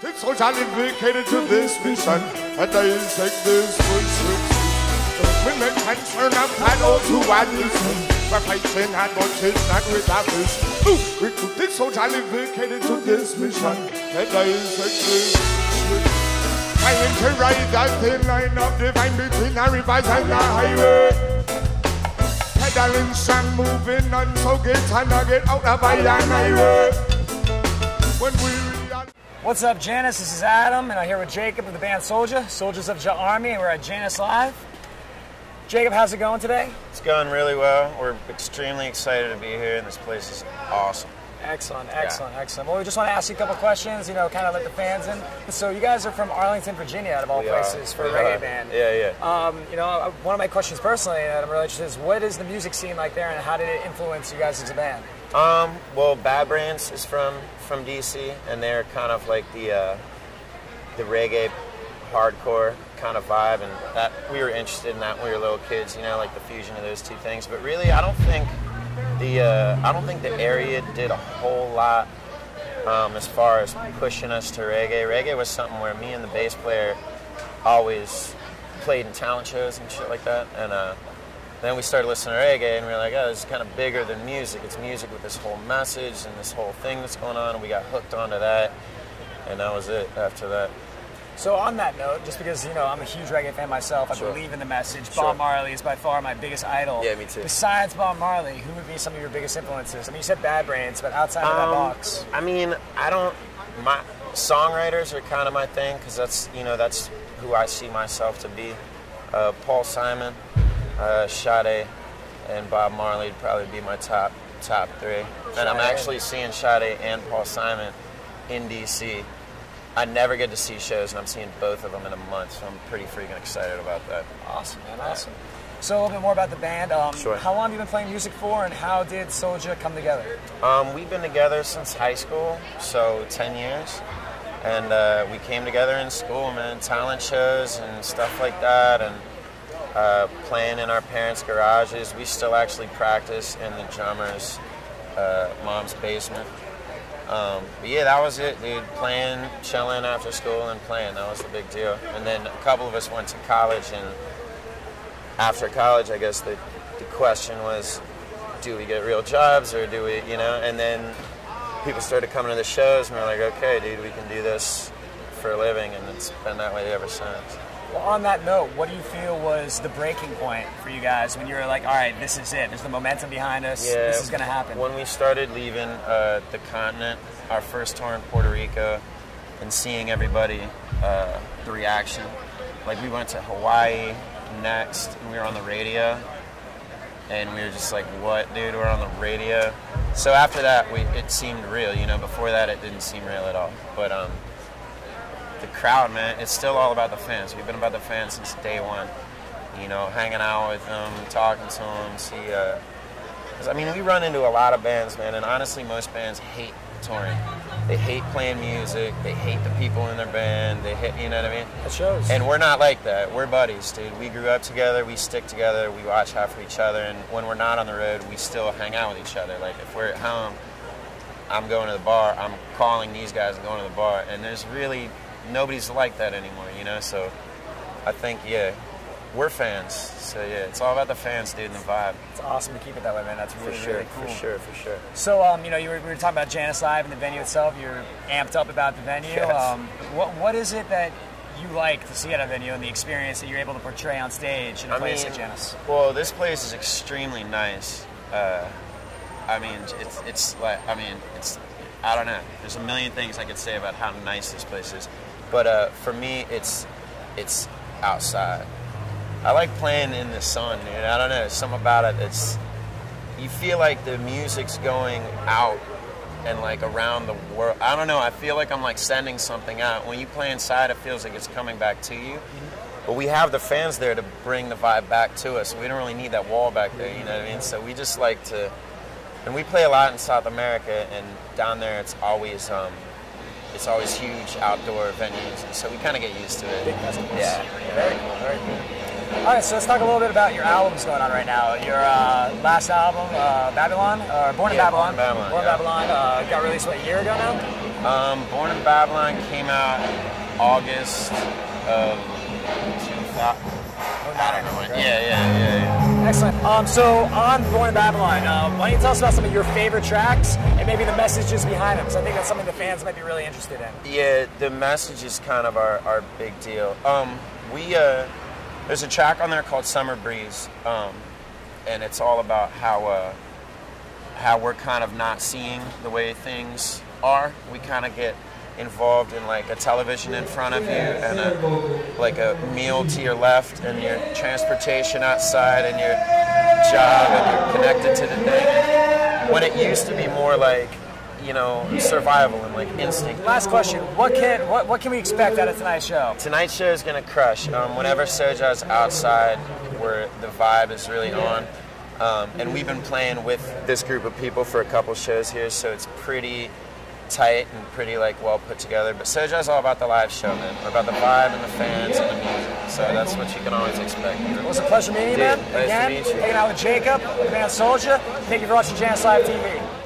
It's Soja dedicated to this mission, and I take this switch. Women can turn up paddle to what this we're fighting and bunches not with a fish. Recruit this Soja dedicated to this mission, and I take this switch. Trying to ride that thin line of divine between the rivers and the highway. Pedaling strong, moving on, so get out of my highway. When we What's up, Jannus? This is Adam, and I'm here with Jacob of the band Soja, Soldiers of Ja Army, and we're at JannusLive. Jacob, how's it going today? It's going really well. We're extremely excited to be here, and this place is awesome. Excellent. Well, we just want to ask you a couple questions, kind of let the fans in. So you guys are from Arlington, Virginia, out of all places, for a reggae band. Yeah. One of my questions personally that I'm really interested in is, what is the music scene like there, and how did it influence you guys as a band? Well, Bad Brains is from DC, and they're kind of like the reggae hardcore kind of vibe, and that we were interested in that when we were little kids, like the fusion of those two things. But really, I don't think the area did a whole lot as far as pushing us to reggae. Reggae was something where me and the bass player always played in talent shows and shit like that, and then we started listening to reggae, and we were like, oh, this is kind of bigger than music. It's music with this whole message and this whole thing that's going on, and we got hooked onto that, and that was it after that. So on that note, just because, I'm a huge reggae fan myself, I believe in the message. Bob Marley is by far my biggest idol. Yeah, me too. Besides Bob Marley, who would be some of your biggest influences? I mean, you said Bad Brains, but outside of that box. I mean, my songwriters are kind of my thing, because that's who I see myself to be. Paul Simon, Sade, and Bob Marley would probably be my top three. And I'm actually seeing Sade and Paul Simon in DC. I never get to see shows, and I'm seeing both of them in a month, so I'm pretty freaking excited about that. Awesome, man, awesome. So a little bit more about the band. Sure. How long have you been playing music for, and how did Soja come together? We've been together since high school, so 10 years. And we came together in school, man, talent shows and stuff like that, and playing in our parents' garages. We still actually practice in the drummer's mom's basement. But yeah, that was it, dude. Playing, chilling after school and playing, that was the big deal. And then a couple of us went to college, and after college, I guess the question was, do we get real jobs, or do we, and then people started coming to the shows, and we're like, okay, dude, we can do this for a living, and it's been that way ever since. Well, on that note, what do you feel was the breaking point for you guys when you were like, all right, this is it, there's the momentum behind us, this is going to happen? When we started leaving the continent, our first tour in Puerto Rico, and seeing everybody, the reaction. Like, we went to Hawaii next, and we were on the radio, and we were just like, what, dude, we're on the radio? So after that, it seemed real, before that it didn't seem real at all. But the crowd, man, it's still all about the fans. We've been about the fans since day one. Hanging out with them, talking to them. We run into a lot of bands, man, and honestly, most bands hate touring. They hate playing music. They hate the people in their band. They hate, you know what I mean? It shows. And we're not like that. We're buddies, dude. We grew up together. We stick together. We watch out for each other. And when we're not on the road, we still hang out with each other. Like, if we're at home, I'm going to the bar. I'm calling these guys and going to the bar. And there's really nobody's like that anymore, So I think, we're fans. So yeah, it's all about the fans, dude, and the vibe. It's awesome to keep it that way, man. That's really, really cool. For sure. So, we were talking about JannusLive and the venue itself. You're amped up about the venue. Yes. What is it that you like to see at a venue and the experience that you're able to portray on stage in a place like Jannus? Well, this place is extremely nice. I don't know. There's a million things I could say about how nice this place is. But for me, it's outside. I like playing in the sun, dude. I don't know. There's something about it you feel like the music's going out and like around the world. I don't know. I feel like I'm like sending something out. When you play inside, it feels like it's coming back to you. But we have the fans there to bring the vibe back to us. We don't really need that wall back there, you know what I mean? So we just like to, and we play a lot in South America, and down there it's always huge outdoor venues, and so we kind of get used to it. Big festivals. Yeah. Very cool, very cool. All right, so let's talk a little bit about your albums going on right now. Your last album, Babylon, or Born in Babylon. Born in Babylon. Born in Babylon got released, what, a year ago now? Born in Babylon came out August of 2000. I don't know when. Yeah. Excellent. So on Born in Babylon, why don't you tell us about some of your favorite tracks and maybe the messages behind them? Because I think that's something the fans might be really interested in. Yeah, the message is kind of our big deal. There's a track on there called Summer Breeze, and it's all about how we're kind of not seeing the way things are. We kind of get involved in like a television in front of you and a meal to your left and your transportation outside and your job and you're connected to the thing. When it used to be more like, you know, survival and like instinct. Last question: what can we expect out of tonight's show? Tonight's show is gonna crush. Whenever Soja's outside, where the vibe is really on, and we've been playing with this group of people for a couple shows here, so it's pretty tight and pretty like well put together. But Soja's all about the live show, man. We're about the vibe and the fans and the music. So that's what you can always expect. You know? It was a pleasure meeting you, man. Nice Again, to meet you. hanging out with Jacob, the band Soja. Thank you for watching JannusLive TV.